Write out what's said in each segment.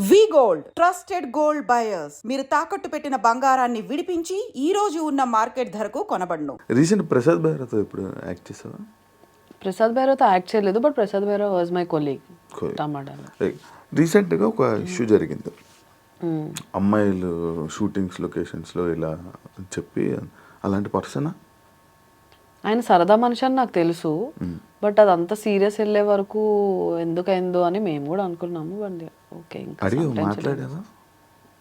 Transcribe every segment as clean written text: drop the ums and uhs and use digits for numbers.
వి gold trusted gold buyers మీరు తాకట్టు పెట్టిన బంగారాన్ని విడిపించి ఈ రోజు ఉన్న మార్కెట్ ధరకు కొనబడును. రీసెంట్ ప్రసాద్ బెహ్రాతో ఇప్పుడు యాక్ట్ చేసావా? ప్రసాద్ బెహ్రాతో యాక్ట్ చేయలేదు, but Prasad Behra was my colleague టమాటాలో. రీసెంట్గా ఒక ఇష్యూ జరిగింది, అమ్మాయిలు షూటింగ్స్ లొకేషన్స్లో ఇలా చెప్పి, అలాంటి పర్సనా? ఆయన సరదా మనిషి అని నాకు తెలుసు, బట్ అదంతా సీరియస్ వెళ్ళే వరకు ఎందుకైందో అని మేము కూడా అనుకున్నాము. బట్ ఓకే, అడిగి మాట్లాడావా?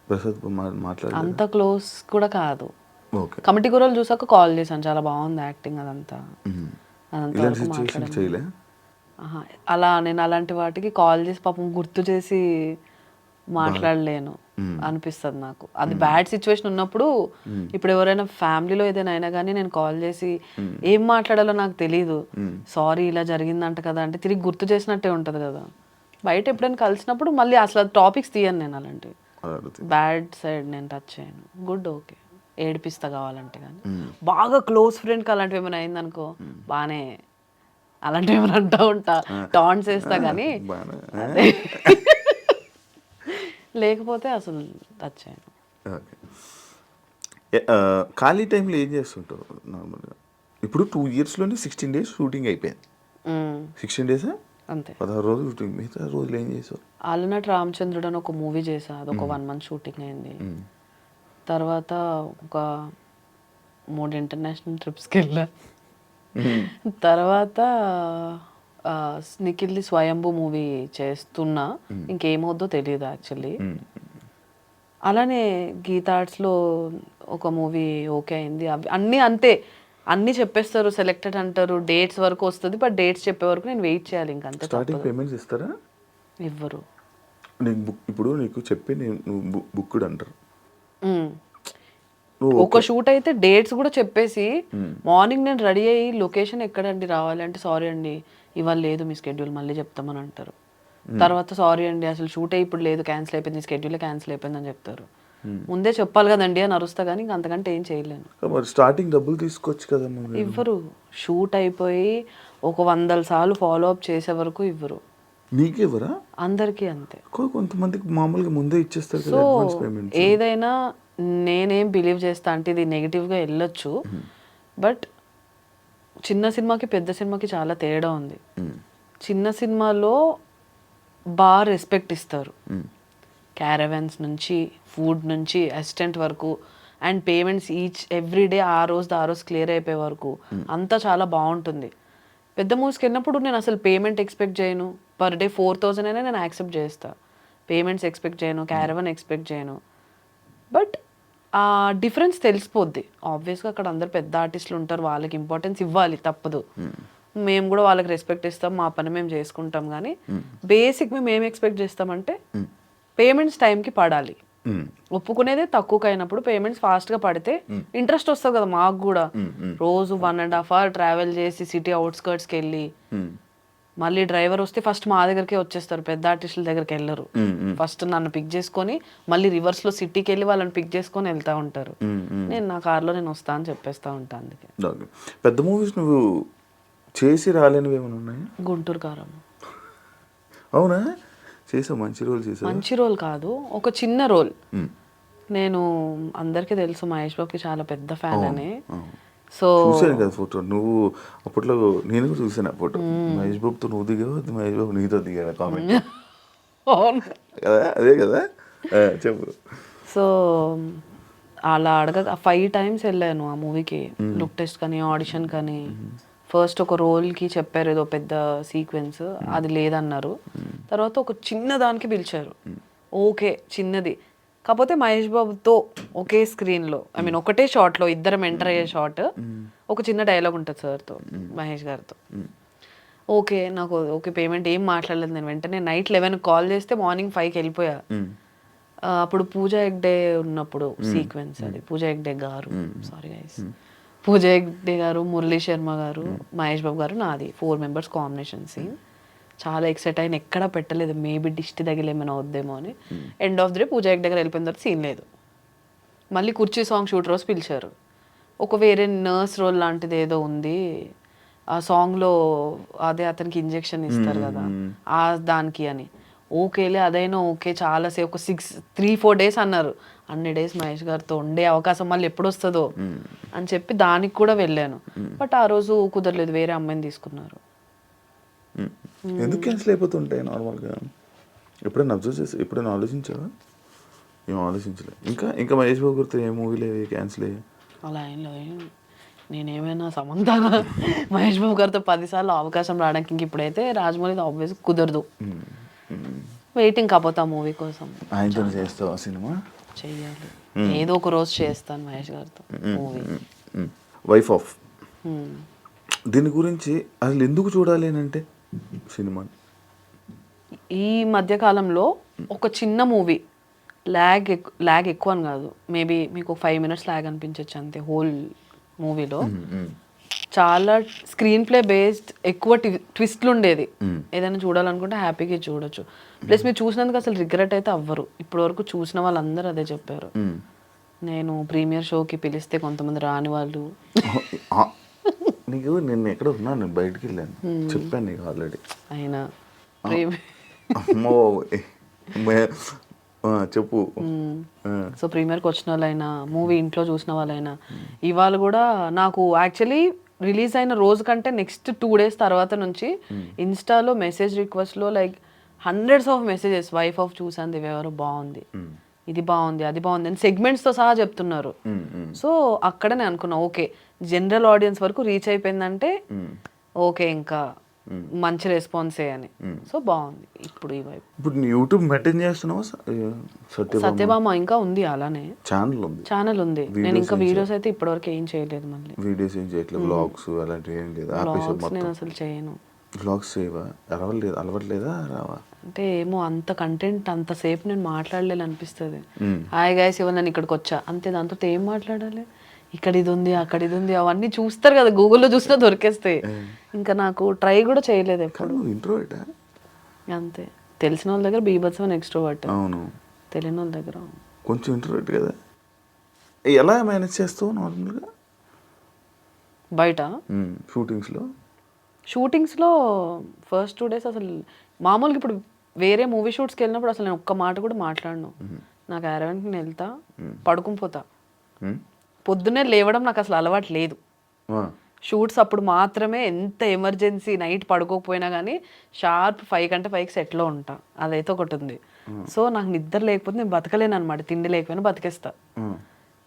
ప్రసాద్ మాట్లాడారు? అంత క్లోజ్ కూడా కాదు. ఓకే, కమిటీ కూరలు చూసాక కాల్ చేశాను, చాలా బాగుంది యాక్టింగ్ అదంతా. చేయలే అలా నేను అలాంటి వాటికి కాల్ చేసి పాపం గుర్తు చేసి మాట్లాడలేను అనిపిస్తుంది నాకు. అది బ్యాడ్ సిచ్యువేషన్ ఉన్నప్పుడు, ఇప్పుడు ఎవరైనా ఫ్యామిలీలో ఏదైనా అయినా కానీ నేను కాల్ చేసి ఏం మాట్లాడాలో నాకు తెలీదు, సారీ ఇలా జరిగిందంట కదా అంటే తిరిగి గుర్తు చేసినట్టే ఉంటుంది కదా. బయట ఎప్పుడైనా కలిసినప్పుడు మళ్ళీ అసలు టాపిక్స్ తీయను నేను, అలాంటివి బ్యాడ్ సైడ్ నేను టచ్ చేయను. గుడ్, ఓకే, ఏడిపిస్తా కావాలంటే. కానీ బాగా క్లోజ్ ఫ్రెండ్కి అలాంటివి ఏమైనా అయిందనుకో బాగానే అలాంటివి ఏమైనా అంటూ ఉంటా, టాంట్స్ వేస్తా, కానీ లేకపోతే అసలు టచ్ చేయను. ఖాళీ టైంలో ఏం చేస్తుంటావు నార్మల్గా? ఇప్పుడు 2 yearsలోనే 16 days షూటింగ్ అయిపోయింది. 16 days అంతే, 16 రోజులు షూటింగ్. మిగతా రోజులు ఏం చేసావు? ఆలునట్ రామచంద్రుడు అని ఒక మూవీ చేసా, అది ఒక 1 month షూటింగ్ అయింది. తర్వాత ఒక 3 ఇంటర్నేషనల్ ట్రిప్స్కి వెళ్ళా. తర్వాత నిఖిల్ది స్వయంభూ మూవీ చేస్తున్నా, ఇంకేమవుద్దో తెలియదు యాక్చువల్లీ. అలానే గీతా ఆర్ట్స్లో ఒక మూవీ ఓకే అయింది. అవి అన్నీ అంతే, అన్నీ చెప్పేస్తారు, సెలెక్టెడ్ అంటారు, డేట్స్ వరకు వస్తుంది, బట్ డేట్స్ చెప్పే వరకు నేను వెయిట్ చేయాలి. ఇంకంతే. స్టార్టింగ్ పేమెంట్స్ ఇస్తారా? ఇవ్వరు. ఇప్పుడు నీకు చెప్పి నువ్వు బుక్డ్ అంటారు. ఒక షూట్ అయితే డేట్స్ కూడా చెప్పేసి, మార్నింగ్ నేను రెడీ అయ్యి లొకేషన్ ఎక్కడండి రావాలి అంటే, సారీ అండి ఇవాళ లేదు మీ స్కెడ్యూల్, మళ్ళీ చెప్తామని అంటారు. తర్వాత సారీ అండి అసలు షూటే ఇప్పుడు లేదు, క్యాన్సిల్ అయిపోయింది, స్కెడ్యూలే క్యాన్సిల్ అయిపోయింది అని చెప్తారు. ముందే చెప్పాలి కదండి అని అరుస్తా, కానీ ఇంక అంతకంటే ఏం చేయలేను. స్టార్టింగ్ డబ్బులు తీసుకోవచ్చు కదా. ఇవ్వరు. షూట్ అయిపోయి ఒక 100 సార్లు ఫాలో అప్ చేసే వరకు ఇవ్వరు. నీకు ఇవ్వరా? అందరికీ అంతే. కొంతమందికి మామూలుగా ముందే ఇచ్చేస్తారు. సో ఏదైనా నేనేం బిలీవ్ చేస్తా అంటే, ఇది నెగిటివ్గా వెళ్ళొచ్చు, బట్ చిన్న సినిమాకి పెద్ద సినిమాకి చాలా తేడా ఉంది. చిన్న సినిమాలో బాగా రెస్పెక్ట్ ఇస్తారు, క్యారవాన్స్ నుంచి ఫుడ్ నుంచి అసిస్టెంట్ వరకు, అండ్ పేమెంట్స్ ఎవ్రీ డే ఆ రోజు క్లియర్ అయిపోయే వరకు అంతా చాలా బాగుంటుంది. పెద్ద మూవీస్కి వెళ్ళినప్పుడు నేను అసలు పేమెంట్ ఎక్స్పెక్ట్ చేయను, పర్ డే 4,000 అయినా నేను యాక్సెప్ట్ చేస్తా, పేమెంట్స్ ఎక్స్పెక్ట్ చేయను, క్యారవాన్ ఎక్స్పెక్ట్ చేయను. బట్ ఆ డిఫరెన్స్ తెలిసిపోద్ది ఆబ్వియస్గా. అక్కడ అందరు పెద్ద ఆర్టిస్టులు ఉంటారు, వాళ్ళకి ఇంపార్టెన్స్ ఇవ్వాలి, తప్పదు. మేము కూడా వాళ్ళకి రెస్పెక్ట్ ఇస్తాం, మా పని మేము చేసుకుంటాం. కానీ బేసిక్ మేము ఏం ఎక్స్పెక్ట్ చేస్తామంటే, పేమెంట్స్ టైంకి పడాలి. ఒప్పుకునేదే తక్కువకి అయినప్పుడు పేమెంట్స్ ఫాస్ట్గా పడితే ఇంట్రెస్ట్ వస్తుంది కదా మాకు కూడా. రోజు 1.5 hour ట్రావెల్ చేసి సిటీ అవుట్స్కర్ట్స్కి వెళ్ళి, మళ్ళీ డ్రైవర్ వస్తే ఫస్ట్ మా దగ్గరికే వచ్చేస్తారు, పెద్ద ఆర్టిస్టుల దగ్గరికి వెళ్ళరు. ఫస్ట్ నన్ను పిక్ చేసుకొని మళ్ళీ రివర్స్లో సిటీకి వెళ్ళి వాళ్ళని పిక్ చేసుకొని వెళ్తూ ఉంటారు. నేను నా కార్లో నేను వస్తా అని చెప్పేస్తా ఉంటాను. అందుకే పెద్ద మూవీస్ నువ్వు చేసి రాలేనివి ఏమైనా ఉన్నాయి? గుంటూరు కారం. అవునా? చేసావు? మంచి రోల్ చేసావు? మంచి రోల్ కాదు, ఒక చిన్న రోల్. నేను అందరికీ తెలుసు మహేష్ బాబుకి చాలా పెద్ద ఫ్యాన్ అని. సో చూసాను కదా ఫోటో, నువ్వు అప్పట్లో నేను కూడా చూసాను ఆ ఫోటో. మహేష్ బాబుతో నువ్వు దిగావు, మహేష్ బాబు నీతో దిగాడు కామెంట్ కదా, అదే కదా, చెప్పు. సో అలా 5 times వెళ్ళాను ఆ మూవీకి, లుక్ టెస్ట్ కానీ ఆడిషన్ కానీ. ఫస్ట్ ఒక రోల్కి చెప్పారు ఏదో పెద్ద సీక్వెన్స్, అది లేదన్నారు. తర్వాత ఒక చిన్న దానికి పిలిచారు, ఓకే చిన్నది, కాకపోతే మహేష్ బాబుతో ఒకే స్క్రీన్లో, ఐ మీన్ ఒకటే షాట్లో ఇద్దరం ఎంటర్ అయ్యే షాట్, ఒక చిన్న డైలాగ్ ఉంటుంది సార్తో, మహేష్ గారితో. ఓకే, నాకు ఓకే, పేమెంట్ ఏం మాట్లాడలేదు నేను. వెంటనే నైట్ 11 కాల్ చేస్తే మార్నింగ్ 5కి వెళ్ళిపోయా. అప్పుడు పూజా హెగ్డే ఉన్నప్పుడు సీక్వెన్స్ అది, పూజా హెగ్డే గారు, సారీ గైస్, పూజా హెగ్డే గారు, మురళీ శర్మ గారు, మహేష్ బాబు గారు, నాది 4 members కాంబినేషన్ సీన్. చాలా ఎక్సైట్ అయిన, ఎక్కడా పెట్టలేదు, మేబీ దిష్టి తగిలి ఏమైనా వద్దేమో అని. End of the day Pooja Hegde గారు వెళ్ళిపోయిన తర్వాత సీన్ లేదు. మళ్ళీ కుర్చీ సాంగ్ షూట్ రోజు పిలిచారు, ఒక వేరే నర్స్ రోల్ లాంటిది ఏదో ఉంది ఆ సాంగ్లో, అదే అతనికి ఇంజెక్షన్ ఇస్తారు కదా ఆ దానికి అని. ఓకేలే అదైనా ఓకే చాలాసేపు ఒక 3-4 డేస్ అన్నారు. అన్ని డేస్ మహేష్ గారితో ఉండే అవకాశం మళ్ళీ ఎప్పుడు వస్తుందో అని చెప్పి దానికి కూడా వెళ్ళాను. బట్ ఆ రోజు కుదరలేదు, వేరే అమ్మాయిని తీసుకున్నారు. ఎందుకు క్యాన్సిల్ అయిపోతుంటాయి నార్మల్గా? ఎప్పుడైనా అబ్జర్వ్ చేసి ఎప్పుడైనా ఆలోచించావా? ఏం ఆలోచించలే. ఇంకా మహేష్ బాబు గారితో ఏ మూవీలు క్యాన్సిల్ అయ్యాయి? అలా ఏం లేదు. నేనేమైనా సమంతాన మహేష్ బాబు గారితో 10 సార్లు అవకాశం రావడానికి ఇంక ఇప్పుడైతే రాజమౌళి ఆబ్వియస్ కుదరదు. వెయిటింగ్ కాకపోతే ఆ మూవీ కోసం. ఆయనతో చేస్తావా సినిమా? చెయ్యాలి, ఏదో ఒక రోజు చేస్తాను మహేష్ గారితో మూవీ. వైఫ్ ఆఫ్ దీని గురించి అసలు ఎందుకు చూడాలి అని అంటే సినిమా ఈ మధ్య కాలంలో ఒక చిన్న మూవీ ల్యాగ్ ఎక్కువ అని కాదు, మేబీ మీకు 5 minutes ల్యాగ్ అనిపించవచ్చు అంతే. హోల్ మూవీలో చాలా స్క్రీన్ ప్లే బేస్డ్ ఎక్కువ ట్విస్ట్లు ఉండేది. ఏదైనా చూడాలనుకుంటే హ్యాపీగా చూడొచ్చు. ప్లస్ మీరు చూసినందుకు అసలు రిగ్రెట్ అయితే అవ్వరు. ఇప్పటి వరకు చూసిన వాళ్ళందరూ అదే చెప్పారు. నేను ప్రీమియర్ షోకి పిలిస్తే కొంతమంది రాని వాళ్ళు. నీకు నేను ఎక్కడ ఉన్నాను, నేను బయటికి వెళ్ళాను చెప్పాను నీకు ఆల్రెడీ. అయినా అమ్మో చెప్పు. సో ప్రీమియర్కి వచ్చిన వాళ్ళైనా మూవీ ఇంట్లో చూసిన వాళ్ళైనా ఇవాళ కూడా నాకు యాక్చువల్లీ రిలీజ్ అయిన రోజు కంటే నెక్స్ట్ 2 days తర్వాత నుంచి ఇన్స్టాలో మెసేజ్ రిక్వెస్ట్లో like hundreds of messages. Wife of చూసాను, దివెవరో బాగుంది, ఇది బాగుంది, అది బాగుంది అని సెగ్మెంట్స్తో సహా చెప్తున్నారు. సో అక్కడ నేను అనుకున్నా ఓకే జనరల్ ఆడియన్స్ వరకు రీచ్ అయిపోయిందంటే ఓకే ఇంకా మంచి రెస్పాన్సే అని. సో బాగుంది. ఇప్పుడు ఈ వైపు ఇప్పుడు యూట్యూబ్ మెయింటైన్ చేస్తున్నావా? సత్యభామ ఇంకా ఉంది, అలానే ఛానల్ ఉంది. నేను ఇంకా వీడియోస్ అయితే ఇప్పటివరకు ఏం చేయలేదు. మళ్ళీ వీడియోస్ ఏం చేయట్లేదు, వ్లాగ్స్ అలాంటివి ఏం లేదు. నేను అసలు చేయను. వ్లాగ్స్ చేయవా? అలవట్లేదా? రావా అంటే ఏమో అంత కంటెంట్ అంతసేపు నేను మాట్లాడలేదు అనిపిస్తుంది. హాయ్ గైస్ ఇవాళ నేను ఇక్కడికి వచ్చా అంతే, దాంతో ఏం మాట్లాడాలి? ఇక్కడ ఇది ఉంది, అక్కడ ఇది ఉంది, అవన్నీ చూస్తారు కదా, గూగుల్లో చూసినా దొరికేస్తాయి. ఇంకా నాకు ట్రై కూడా చేయలేదు ఎప్పుడు. ఇంట్రోవర్టా? అంతే. తెలిసిన వాళ్ళ దగ్గర బీభత్సమైన ఎక్స్ట్రోవర్ట్, అవును. తెలియని వాళ్ళ దగ్గర కొంచెం ఇంట్రోవర్ట్ కదా. ఎలా మేనేజ్ చేస్తావు నార్మల్గా బయట షూటింగ్స్లో? ఫస్ట్ 2 days అసలు మామూలుగా ఇప్పుడు వేరే మూవీ షూట్స్కి వెళ్ళినప్పుడు అసలు నేను ఒక్క మాట కూడా మాట్లాడను. నాకు అరవెంట్కి నేను వెళ్తా, పడుకుని పోతా. పొద్దున్నే లేవడం నాకు అసలు అలవాటు లేదు. షూట్స్ అప్పుడు మాత్రమే ఎంత ఎమర్జెన్సీ నైట్ పడుకోకపోయినా కానీ షార్ప్ 5 కంటే 5కి సెట్లో ఉంటా. అదైతే ఒకటి ఉంది. సో నాకు నిద్ర లేకపోతే నేను బతకలేను అనమాట. తిండి లేకపోయినా బతికేస్తా.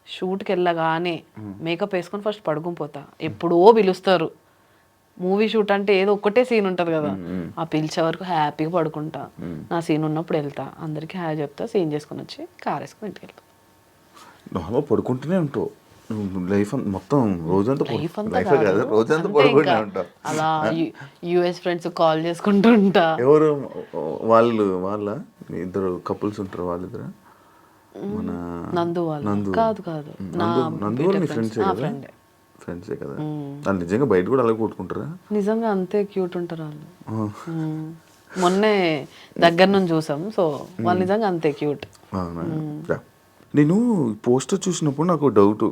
షూట్కి వెళ్ళగానే మేకప్ వేసుకొని ఫస్ట్ పడుకుని పోతా. ఎప్పుడో పిలుస్తారు. మూవీ షూట్ అంటే ఏదో ఒక్కటే సీన్ ఉంటుంది కదా, ఆ పిలిచే వరకు హ్యాపీగా పడుకుంటా. నా సీన్ ఉన్నప్పుడు వెళ్తా, అందరికీ హాయ్ చెప్తా, సీన్ చేసుకొని వచ్చి కార్ వేసుకొని ఇంటికి వెళ్తా. నార్మల్ పడుకుంటూనే ఉంటావు లైఫ్ మొత్తం, రోజంతా అలా యుఎస్ ఫ్రెండ్స్ కాల్ చేసుకుంటూ ఉంటా. ఎవరు వాళ్ళ ఇద్దరు కపుల్స్ ఉంటారు, వాళ్ళిద్దరు మన నందు వాళ్ళు కాదు నందు వాళ్ళ ఫ్రెండ్సే కదా. వాళ్ళు నిజంగా బయట కూడా అలాగే కొట్టుకుంటారా? నిజంగా అంతే క్యూట్ ఉంటారు వాళ్ళు. మొన్నే దగ్గర నుంచి చూసాం. సో వాళ్ళు నిజంగా అంతే క్యూట్. నేను పోస్టర్ చూసినప్పుడు నాకు డౌట్,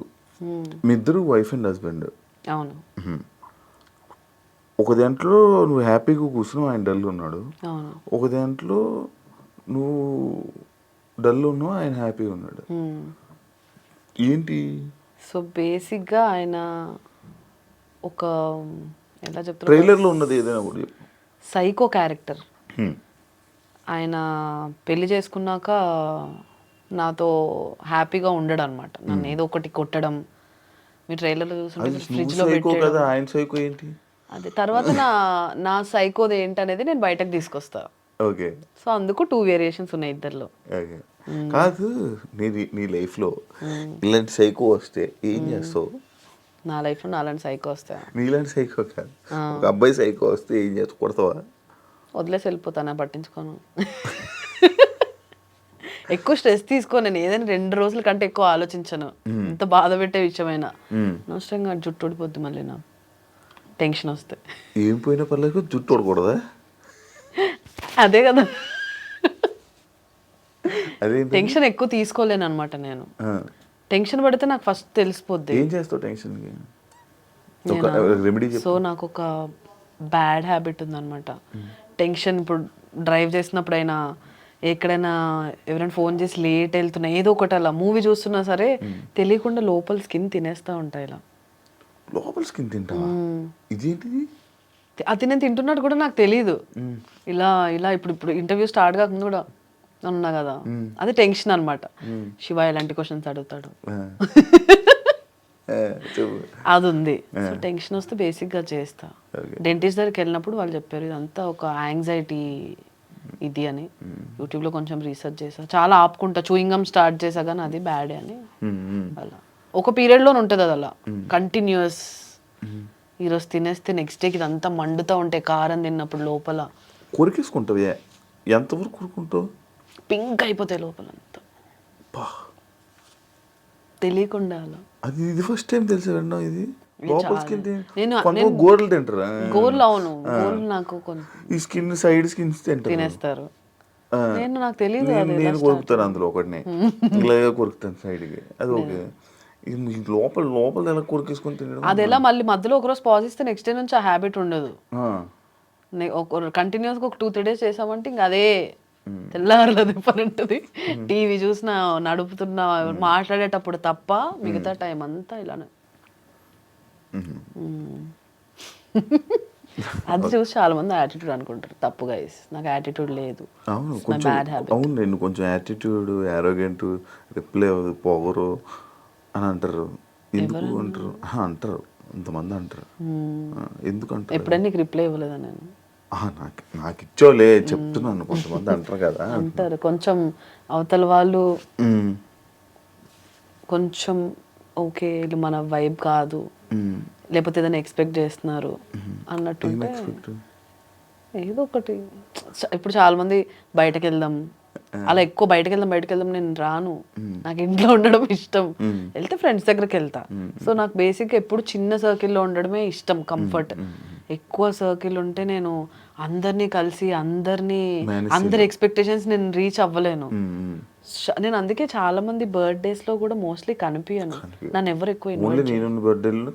మీ ఇద్దరు వైఫ్ అండ్ హస్బెండ్. అవును. ఒక దాంట్లో నువ్వు హ్యాపీగా కూర్చున్నావు, ఆయన డల్ ఉన్నాడు. ఒక దాంట్లో నువ్వు డల్ ఉన్నావు, ఆయన హ్యాపీగా ఉన్నాడు. ఏంటి? సో బేసిక్గా ఆయన ఒక ఎలా చెప్తారు, ట్రైలర్లో ఉన్నది ఏదైనా కూడా చెప్పు. Psycho character. ఆయన పెళ్లి చేసుకున్నాక నాతో హ్యాపీగా ఉండడు అనమాట. నన్ను ఏదో ఒకటి కొట్టడం, మీ ట్రైలర్లో చూస్తుంటే ఫ్రిడ్జ్లో పెట్టడం. ఆయన సైకో ఏంటి? అదే తర్వాత నా సైకోది ఏంటనేది నేను బయటకు తీసుకొస్తా. ఓకే. సో అందుకు 2 వేరియేషన్స్ ఉన్నాయి ఇద్దరిలో. కాదు, నీ లైఫ్లో ఇలాంటి సైకో వస్తే ఏం చేస్తావు? నా లైఫ్లో నాలాంటి సైకో వస్తా? నీలాంటి సైకో కాదు, ఒక అబ్బాయి సైకో వస్తే ఏం చేస్తా? కొడతావా? వదిలేసి వెళ్ళిపోతానా, పట్టించుకోను. ఎక్కువ స్ట్రెస్ తీసుకో. నేను ఏదైనా 2 రోజుల కంటే ఎక్కువ ఆలోచించను, ఎంత బాధ పెట్టే విషయమైనా. నష్టంగా జుట్టు ఊడిపోద్ది మళ్ళీ నా టెన్షన్ వస్తే. ఏం పోయినా పర్లేదు, జుట్టు ఊడకూడదా? అదే కదా, టెన్షన్ ఎక్కువ తీసుకోలేను అనమాట నేను. టెన్షన్ పడితే నాకు ఫస్ట్ తెలిసిపోద్ది. ఏం చేస్తావు టెన్షన్కి? సో నాకు ఒక బ్యాడ్ హ్యాబిట్ ఉందన్నమాట. టెన్షన్ ఇప్పుడు డ్రైవ్ చేసినప్పుడైనా ఎక్కడైనా ఎవరైనా ఫోన్ చేసి లేట్ వెళ్తున్నా ఏదో ఒకటి అలా మూవీ చూస్తున్నా సరే తెలియకుండా లోపల స్కిన్ తినేస్తూ ఉంటాయి ఇలా. లోపల స్కిన్ తింటావా? ఇదేంటిది? అది నేను తింటున్నట్టు కూడా నాకు తెలీదు. ఇలా ఇలా ఇప్పుడు ఇంటర్వ్యూ స్టార్ట్ కాకుండా కూడా ఉన్నా కదా, అది టెన్షన్ అనమాట. శివ ఎలాంటి క్వశ్చన్స్ అడుగుతాడు అది ఉంది. సో టెన్షన్ వస్తే బేసిక్గా చేస్తా. డెంటిస్ట్ దగ్గరికి వెళ్ళినప్పుడు వాళ్ళు చెప్పారు ఇదంతా ఒక యాంగ్జైటీ ఇది అని. యూట్యూబ్లో కొంచెం రీసెర్చ్ చేసా, చాలా ఆపుకుంటా, చూయింగ్ గమ్ స్టార్ట్ చేసా కానీ అది బ్యాడే అని. అలా ఒక పీరియడ్లోనే ఉంటుంది అది అలా కంటిన్యూస్. ఈరోజు తినేస్తే నెక్స్ట్ డేకి ఇదంతా మండుతూ ఉంటాయి కారం తిన్నప్పుడు లోపల. కొరికేసుకుంటావు? ఎంతవరకు కొరుకుంటావు? పింక్ అయిపోతాయి లోపల అంతా తెలియకుండా అలా. అది ఇది ఫస్ట్ టైం తెలిసి విన్నాం. ఇది లోపల స్కిన్ నేను గోర్లు తింటారా? గోర్లు, అవును గోర్లు నాకు ఈ స్కిన్ సైడ్ స్కిన్స్ తినేస్తారు. నాకు తెలియదు. నేను కొరుకుతాను అందులో ఒకటిని, ఇలాగే కొరుకుతాను సైడ్కి. అది ఓకే. లోపల లోపల ఎలా కొరికేసుకొని తినడం? అది ఎలా మళ్ళీ మధ్యలో ఒకరోజు పాజ్ ఇస్తే నెక్స్ట్ డే నుంచి ఆ హ్యాబిట్ ఉండదు. కంటిన్యూస్గా ఒక 2-3 days చేసామంటే ఇంకా అదే తెల్లారలేదు పని ఉంటుంది. టీవీ చూసినా, నడుపుతున్నా, మాట్లాడేటప్పుడు తప్ప మిగతా టైం అంతా ఇలానే. అది చూసి చాలా మంది యాటిట్యూడ్ అనుకుంటారు. తప్పు గైస్, నాకు యాటిట్యూడ్ లేదు. అవును కొంచెం, అవును నేను కొంచెం యాటిట్యూడ్, యారోగెంట్, రిప్లై పొగరు అని అంటారు. ఎందుకు అంటారు? అంటారు, ఇంతమంది అంటారు. ఎందుకు అంటారు? ఎప్పుడైనా నీకు రిప్లై ఇవ్వలేదా నేను? నాకు ఇచ్చోలే చెప్తున్నాను, కొంతమంది అంటారు కదా అంటారు. కొంచెం అవతల వాళ్ళు కొంచెం ఓకే ఇది మన వైబ్ కాదు, లేకపోతే ఏదైనా ఎక్స్పెక్ట్ చేస్తున్నారు అన్నట్టు ఏదో ఒకటి. ఇప్పుడు చాలా మంది బయటకు వెళ్దాం, అలా ఎక్కువ బయటకు వెళ్దాం నేను రాను. నాకు ఇంట్లో ఉండడం ఇష్టం. వెళ్తే ఫ్రెండ్స్ దగ్గరికి వెళ్తా. సో నాకు బేసిక్గా ఎప్పుడు చిన్న సర్కిల్లో ఉండడమే ఇష్టం, కంఫర్ట్. ఎక్కువ సర్కిల్ ఉంటే నేను అందరినీ కలిసి అందరి ఎక్స్పెక్టేషన్స్ నేను రీచ్ అవ్వలేను. నేను అందుకే చాలా మంది బర్త్డేస్ లో కూడా మోస్ట్లీ కనిపించను. నన్ను ఎవరు ఎక్కువ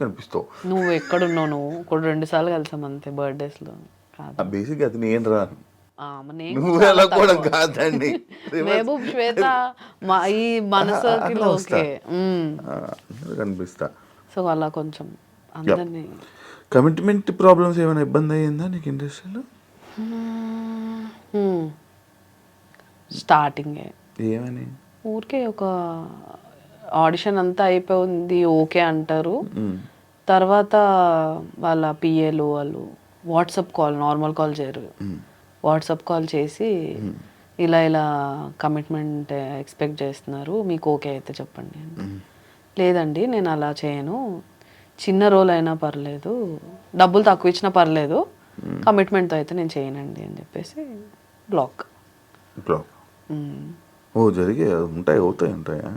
కనిపిస్తావు. నువ్వు ఎక్కడున్నావు? నువ్వు కూడా 2 సార్లు కలిసాం అంతే బర్త్డేస్ లో. బేసిక్ అది నేను రాను. మహబూబ్, శ్వేత, ఈ మన సర్కిల్ ఓకే కనిపిస్తా. సో అలా కొంచెం అందరినీ. కమిట్మెంట్ ప్రాబ్లమ్స్ ఏమైనా ఇబ్బంది అయ్యిందా నీకు ఇండస్ట్రీలో? స్టార్టింగే ఏమని? ఊరికే ఒక ఆడిషన్ అంతా అయిపోయింది, ఓకే అంటారు. తర్వాత వాళ్ళ పిఏలు వాళ్ళు వాట్సాప్ కాల్, నార్మల్ కాల్ చేయరు, వాట్సాప్ కాల్ చేసి ఇలా ఇలా కమిట్మెంట్ ఎక్స్పెక్ట్ చేస్తున్నారు, మీకు ఓకే అయితే చెప్పండి. లేదండి నేను అలా చేయను, చిన్న రోల్ అయినా పర్లేదు, డబ్బులు తక్కువ ఇచ్చినా పర్లేదు, కమిట్మెంట్తో అయితే నేను చేయనండి అని చెప్పేసి బ్లాక్. ఓ జరిగే అవుతాయా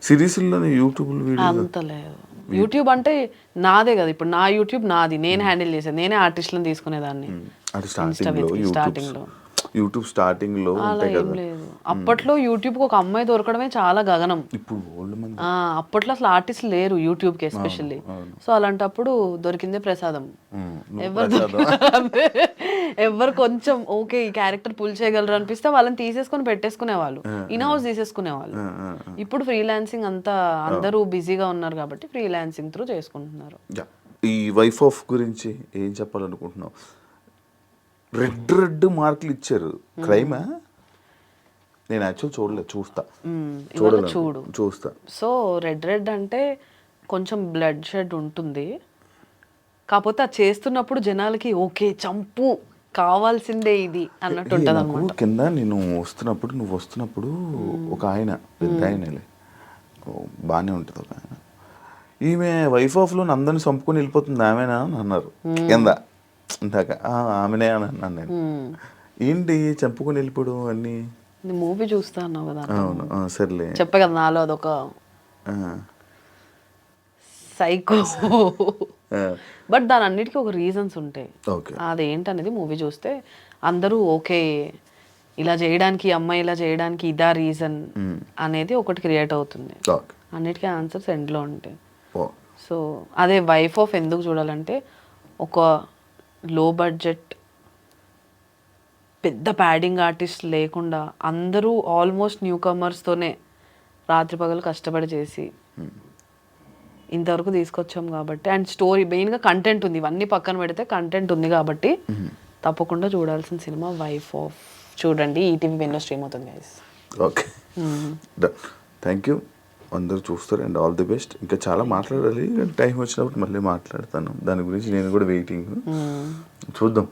సిరీస్లోనే? యూట్యూబ్ అంత లేదు. యూట్యూబ్ అంటే నాదే కదా, ఇప్పుడు నా యూట్యూబ్ నాది, నేను హ్యాండిల్ చేసేది, నేనే ఆర్టిస్ట్లను తీసుకునేదాన్ని స్టార్టింగ్ లో. యూట్యూబ్ స్టార్టింగ్ లో లేదు. అప్పట్లో యూట్యూబ్ కి ఒక అమ్మాయి దొరకడమే చాలా గగనం. అప్పట్లో అసలు ఆర్టిస్ట్ లేరు యూట్యూబ్ కి ఎస్పెషల్లీ. సో అలాంటప్పుడు దొరికిందే ప్రసాదం. ఎవరు కొంచెం ఓకే ఈ క్యారెక్టర్ పుల్ చేయగలరు అనిపిస్తే వాళ్ళని తీసేసుకొని పెట్టేసుకునే వాళ్ళు, ఇన్ హౌస్ తీసేసుకునే వాళ్ళు. ఇప్పుడు ఫ్రీలాన్సింగ్ అంతా అందరూ బిజీగా ఉన్నారు కాబట్టి ఫ్రీలాన్సింగ్ త్రూ చేసుకుంటున్నారు. ఈ వైఫ్ ఆఫ్ గురించి ఏం చెప్పాలనుకుంటున్నావు? రెడ్ మార్కులు ఇచ్చారు, క్రైమా? నేను యాక్చువల్ చూడలేదు, చూస్తా. సో రెడ్ అంటే కొంచెం బ్లడ్ షెడ్ ఉంటుంది, కాకపోతే అది చేస్తున్నప్పుడు జనాలకి ఓకే చంపు కావాల్సిందే ఇది అన్నట్టు ఉంటుంది అనమాట. కింద నేను నువ్వు వస్తున్నప్పుడు ఒక ఆయన పెద్ద ఆయనలే బాగానే ఉంటుంది, ఒక ఆయన, ఈమె వైఫ్ ఆఫ్ లో అందరిని చంపుకొని వెళ్ళిపోతుంది ఆమెనా అని అన్నారు కింద. ఇందాక ఆమెనే అని అన్నాను నేను. ఏంటి చంపుకొని వెళ్ళిపోవడం అన్ని? మూవీ చూస్తా అన్నావు కదా. అవును సర్లే, చెప్పే కదా నాలో అదొక సైకో. బట్ దాని అన్నిటికీ ఒక రీజన్స్ ఉంటాయి. అదేంటనేది మూవీ చూస్తే అందరూ ఓకే ఇలా చేయడానికి, అమ్మాయి ఇలా చేయడానికి ఇదా రీజన్ అనేది ఒకటి క్రియేట్ అవుతుంది. అన్నిటికీ ఆన్సర్స్ ఎండ్లో ఉంటాయి. సో అదే వైఫ్ ఆఫ్ ఎందుకు చూడాలంటే, ఒక లో బడ్జెట్ పెద్ద ప్యాడింగ్ ఆర్టిస్ట్ లేకుండా అందరూ ఆల్మోస్ట్ న్యూ కమర్స్తోనే రాత్రి పగలు కష్టపడి చేసి ఇంతవరకు తీసుకొచ్చాం కాబట్టి, అండ్ స్టోరీ మెయిన్గా కంటెంట్ ఉంది, ఇవన్నీ పక్కన పెడితే కంటెంట్ ఉంది కాబట్టి తప్పకుండా చూడాల్సిన సినిమా వైఫ్ ఆఫ్. చూడండి, ఈటీవీ విన్లో స్ట్రీమ్ అవుతుంది గైస్. Okay, thank you. అందరూ చూస్తారు అండ్ ఆల్ ది బెస్ట్. ఇంకా చాలా మాట్లాడాలి, టైం వచ్చినప్పుడు మళ్ళీ మాట్లాడతాను దాని గురించి. నేను కూడా వెయిటింగ్, చూద్దాం.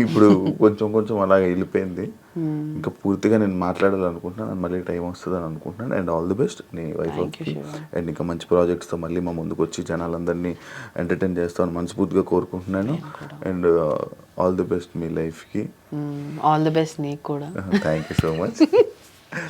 ఇప్పుడు కొంచెం అలాగే వెళ్ళిపోయింది. ఇంకా పూర్తిగా నేను మాట్లాడాలనుకుంటున్నాను, మళ్ళీ టైం వస్తుంది అని అనుకుంటున్నాను. అండ్ ఆల్ ది బెస్ట్ నీ వైఫ్ అండ్ ఇంకా మంచి ప్రాజెక్ట్స్తో మళ్ళీ మా ముందుకు వచ్చి జనాలందరినీ ఎంటర్టైన్ చేస్తామని మనస్ఫూర్తిగా కోరుకుంటున్నాను. అండ్ ఆల్ ది బెస్ట్ మీ లైఫ్కి. ఆల్ ది బెస్ట్ నీకు కూడా. Thank you so much.